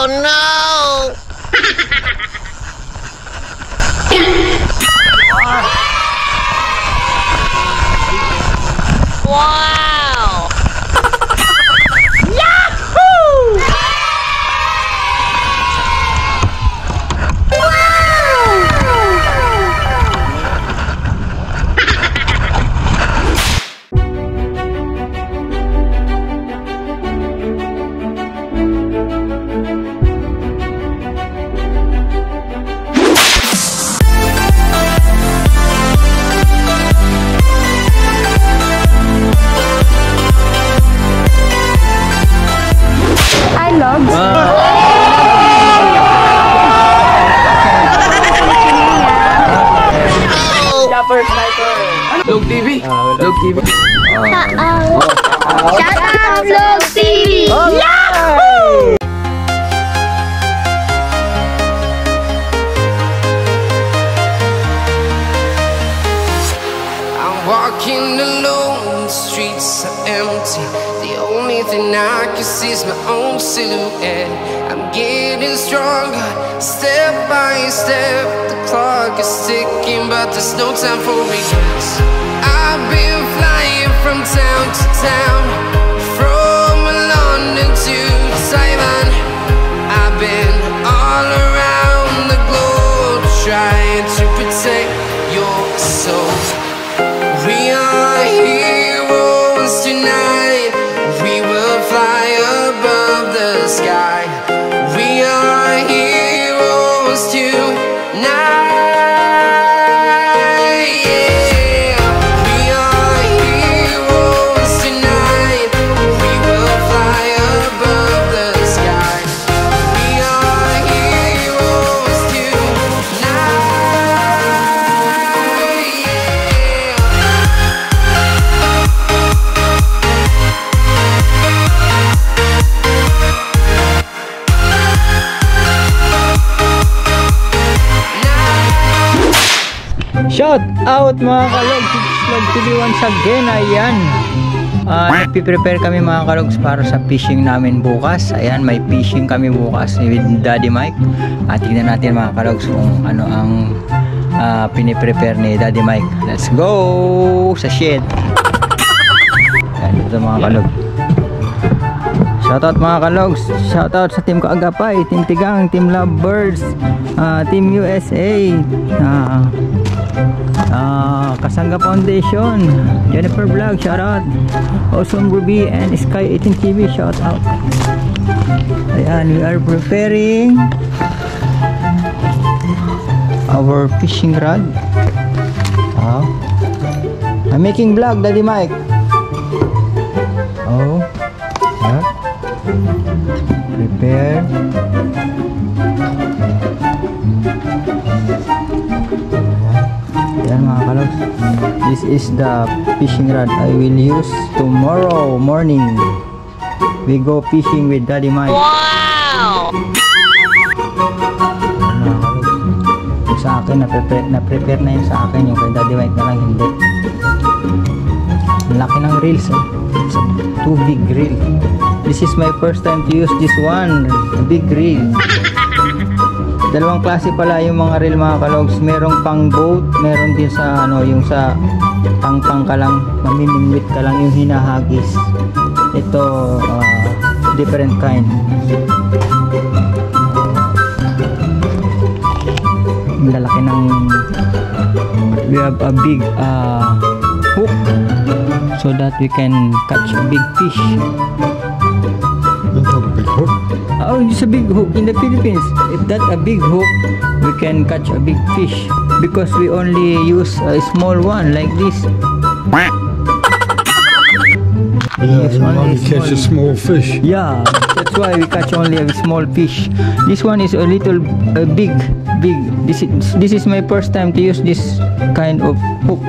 Oh no! Wow! Yahoo! Kalogs. Log TV. Log TV. Shout out Log TV. Yahoo! I'm walking alone, the streets are empty. The only thing I can see is my own silhouette. I'm getting stronger, step by step. The clock is ticking, but there's no time for regrets. I've been flying from town to town, from London to Taiwan. I've been all around the globe, trying to protect your soul. We are heroes tonight. We will fly above the sky. We are heroes tonight. Yeah. We are heroes tonight. We will fly above the sky. We are heroes tonight. Shout out mga Kalogs, it's Log TV once again. Ayan, nagpiprepare kami mga Kalogs para sa fishing namin bukas. Ayan, may fishing kami bukas with Daddy Mike. Tingnan natin mga Kalogs kung ano ang piniprepare ni Daddy Mike. Let's go sa shed. Ayan, ito mga Kalogs. Shoutout mga Kalogs, shoutout sa team Kaagapay, team Tigang, team Lovebirds, team USA, Kasangga Foundation, Jennifer Vlog, shoutout, Awesome Ruby and Sky 18 TV, shoutout. Ayan, we are preparing our fishing rod. I'm making vlog, Daddy Mike. Oh, yeah. Prepare. Ayan mga Kalogs, this is the fishing rod I will use tomorrow morning. We go fishing with Daddy Mike. Wow! Yung sa akin, na-prepare na yun sa akin. Yung kay Daddy Mike na lang hindi. Ang laki ng reels, eh. It's a too big reel. This is my first time to use this one, a big reel. Dalawang klase pala yung mga reel mga Kalogs. Merong pang boat, meron din sa ano, yung sa pang ka lang, mamimingwit ka lang, yung hinahagis. Ito different kind. Ang lalaki ng, we have a big hook so that we can catch a big fish. That's not a big hook. Oh, it's a big hook in the Philippines. If that's a big hook, we can catch a big fish because we only use a small one like this. Yeah, you only catch a small fish. Yeah, that's why we catch only a small fish. This one is a little big. This is my first time to use this kind of hook.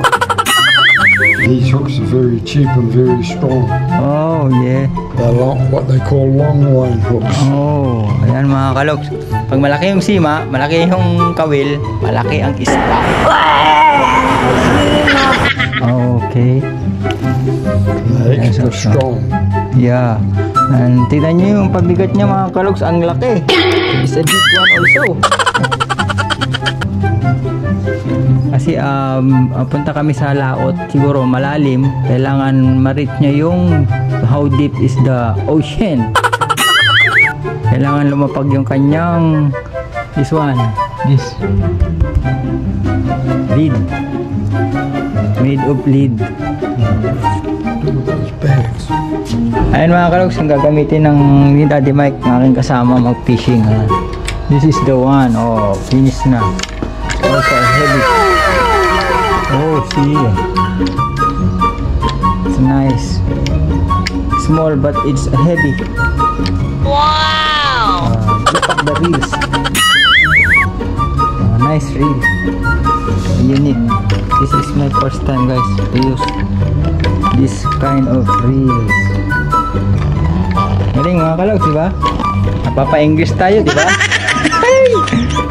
These hooks are very cheap and very strong. Oh, yeah. They're what they call long line hooks. Oh, ayan mga Kalogs. Pag malaki yung sima, malaki yung kawil, malaki ang isda. Okay. They're extra strong. Yeah. And tignan nyo yung pagbigat niya mga kalogs, ang laki. It's a big one also. Kasi punta kami sa laot, siguro malalim. Kailangan ma-reach niya yung how deep is the ocean. Kailangan lumapag yung kanyang this one, this lead, made of lead. Ayan mga kalogs, yung gagamitin ng ni Daddy Mike, ng aking kasama mag-fishing. This is the one. Oh, finish na. Also heavy. Oh, see, it's nice. Small but it's heavy. Wow! Look at the reels. Nice reel. Unique. This is my first time guys to use this kind of reels. Galing mga kalogs, diba? Napapa-English tayo, diba?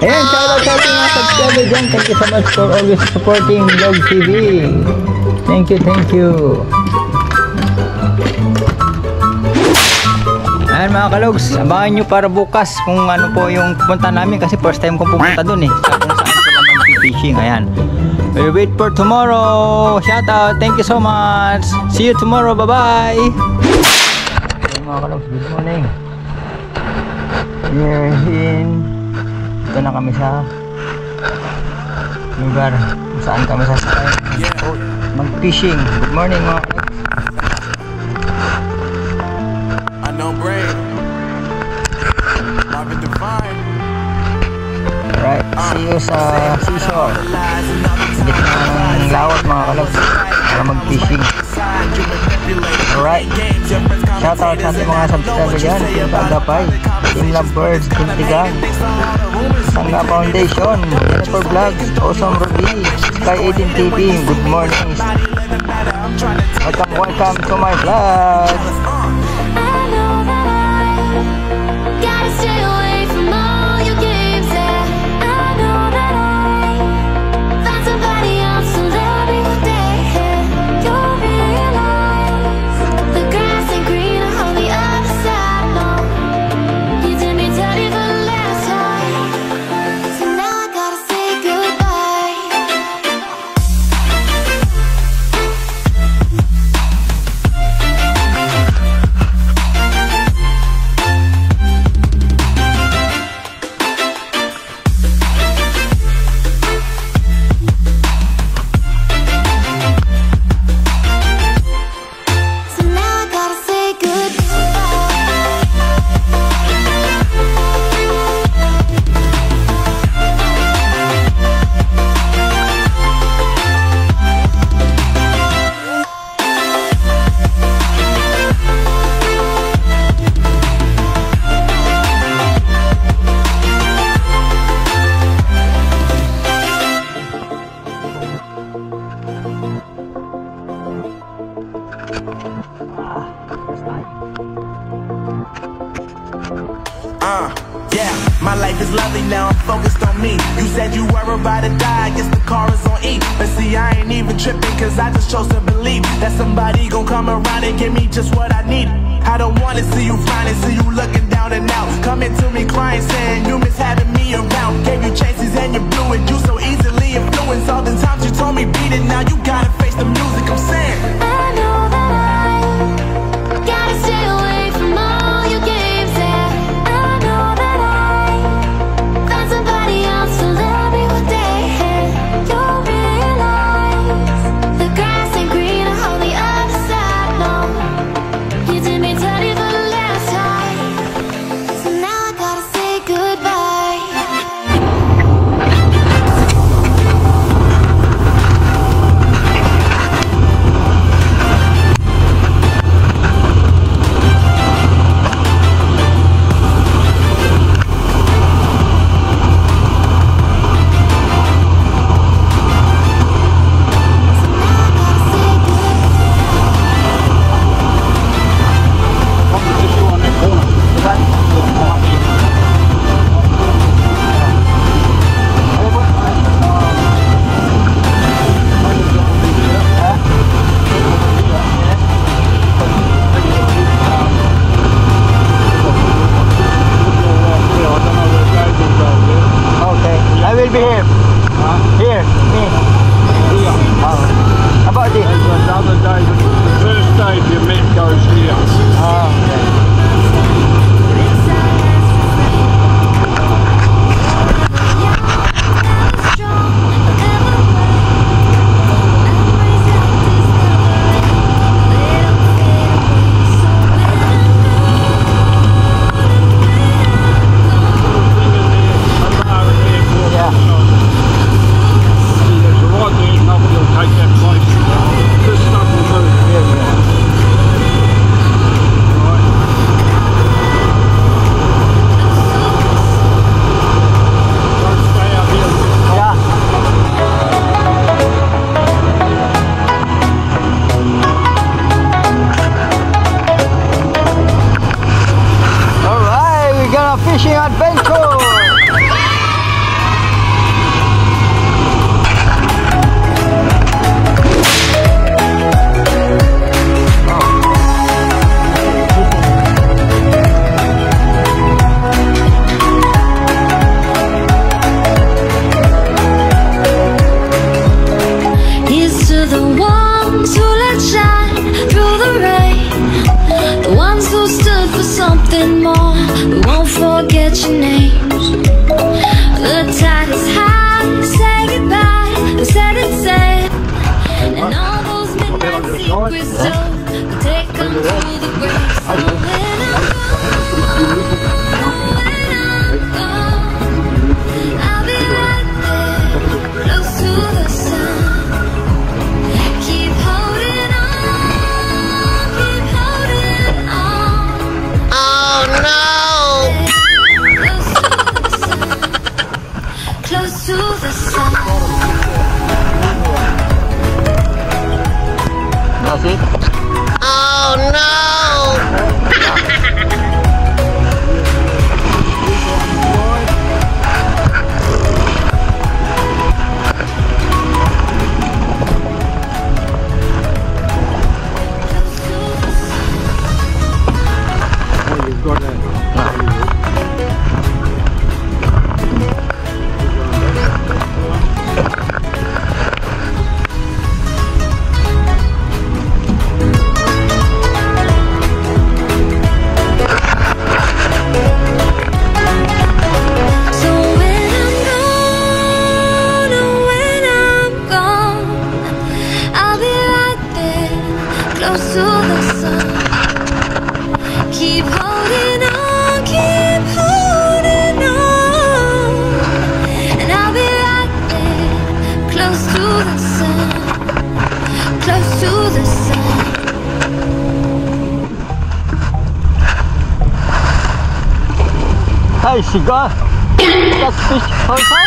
Ayan, shoutout sa ating mga subscriber dyan. Thank you so much for always supporting Vlog TV. Thank you, thank you. Ayan mga kalogs, abangan nyo para bukas kung ano po yung pupunta namin kasi first time kong pupunta dun eh. Sa kung saan sila mag-fishing. Ayan. We'll wait for tomorrow. Shoutout, thank you so much. See you tomorrow, bye-bye. Ayan mga kalogs, good morning. We're in... Ito na kami sa lugar kung saan kami sasakay mag-fishing. Good morning mga kalogs. Alright, see you sa seashore. Gitna ng lawat mga kalogs para mag-fishing. Alright, shoutout sa ating mga subscriber dyan. Team Pagapay, Team Lovebirds, Team Tigang, Sangga Foundation, Jennifer Vlogs, Awesome Ruby, Sky 18 TV, good morning. Welcome to my vlog. Yeah, my life is lovely now, I'm focused on me. You said you were about to die, I guess the car is on E. But see, I ain't even tripping, cause I just chose to believe that somebody gon' come around and give me just what I need. I don't wanna see you finally, see you looking down and out, coming to me crying, saying you miss having me around. Gave you chances and you blew it, you so easily influenced. All the times you told me beat it, now you gotta face the music, I'm saying I know that I gotta stay away from all your games, and I know that I found somebody else to love me one day, and you'll realize the grass ain't greener on the other side. No, you did me dirty for the last time, so now I gotta say goodbye. fishing adventure! Here's to the ones who let shine through the rain, the ones who stood for something more. We won't forget your names. The tide is high, say goodbye, we said it said. And all those midnight secrets too, we take them to the grave. So when I'm gone, I'll be right there, close to the sun. Keep holding on, Oh no! close to the sun. That's it. Oh no! So when I'm gone, oh when I'm gone, I'll be right there, close to the sun. Keep holding on, and I'll be right there, close to the sun, close to the sun. Hey, seagull! Catch fish also?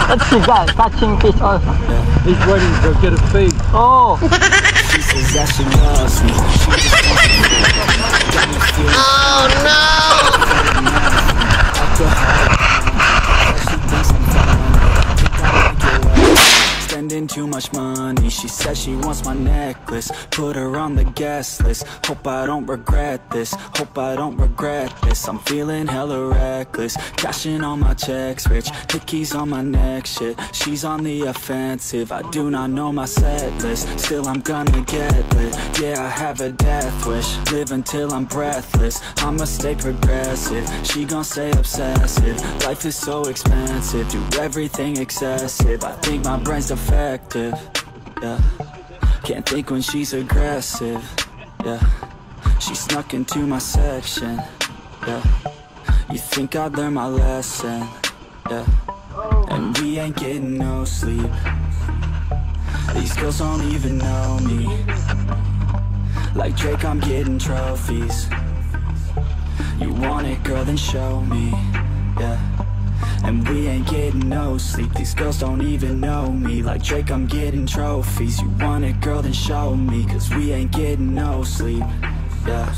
That's seagull, catching fish also. He's waiting to get a feed. Oh! She says that she loves me. Oh no! Spending too much money. She says she wants my necklace. Put her on the guest list. Hope I don't regret this. Hope I don't regret this. I'm feeling hella reckless. Cashing all my checks, rich. Hickeys on my neck, shit. She's on the offensive. I do not know my set list. Still I'm gonna get lit. Yeah, I have a death wish. Live until I'm breathless. I'ma stay progressive. She gon' say obsessive. Life is so expensive. Do everything excessive. I think my brain's defective. Yeah. Can't think when she's aggressive. Yeah. She snuck into my section. Yeah. You think I'd learn my lesson. Yeah. And we ain't getting no sleep. These girls don't even know me. Like Drake, I'm getting trophies. You want it, girl, then show me. Yeah. And we ain't getting no sleep. These girls don't even know me. Like Drake, I'm getting trophies. You want it, girl, then show me. Cause we ain't getting no sleep. Yeah.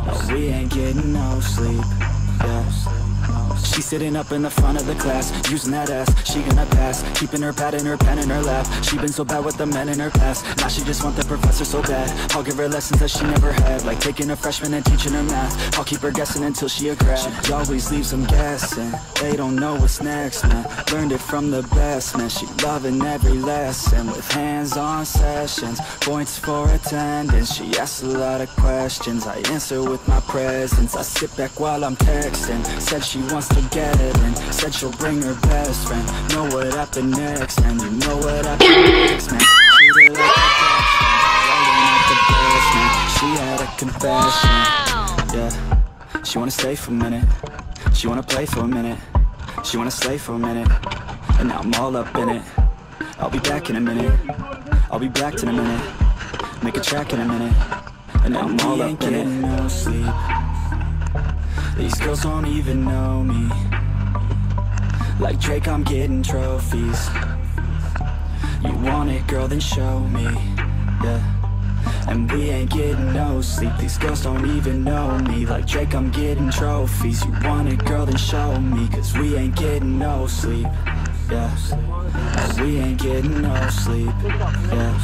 No, we ain't getting no sleep. Yeah. She's sitting up in the front of the class, using that ass, she gonna pass. Keeping her pad and her pen in her lap. She been so bad with the men in her past. Now she just want the professor so bad. I'll give her lessons that she never had, like taking a freshman and teaching her math. I'll keep her guessing until she a grad. She always leaves them guessing. They don't know what's next, man. Learned it from the best, man. She loving every lesson with hands-on sessions. Points for attendance. She asks a lot of questions. I answer with my presence. I sit back while I'm texting. Said she wants to get it in. Said she'll bring her best friend. Know what happened next, man. You know what happened next, man. Treat her like a best, man. She had a confession. Yeah. She wanna stay for a minute. She wanna play for a minute. She wanna slay for a minute. And now I'm all up in it. I'll be back in a minute. I'll be back in a minute. Make a track in a minute. And now I'm all up in it. No sleep. These girls don't even know me. Like Drake, I'm getting trophies. You want it, girl, then show me. Yeah. and we ain't getting no sleep. These girls don't even know me. Like Drake, I'm getting trophies. You want it, girl, then show me, cause we ain't getting no sleep. Yeah, and we ain't getting no sleep. Yeah.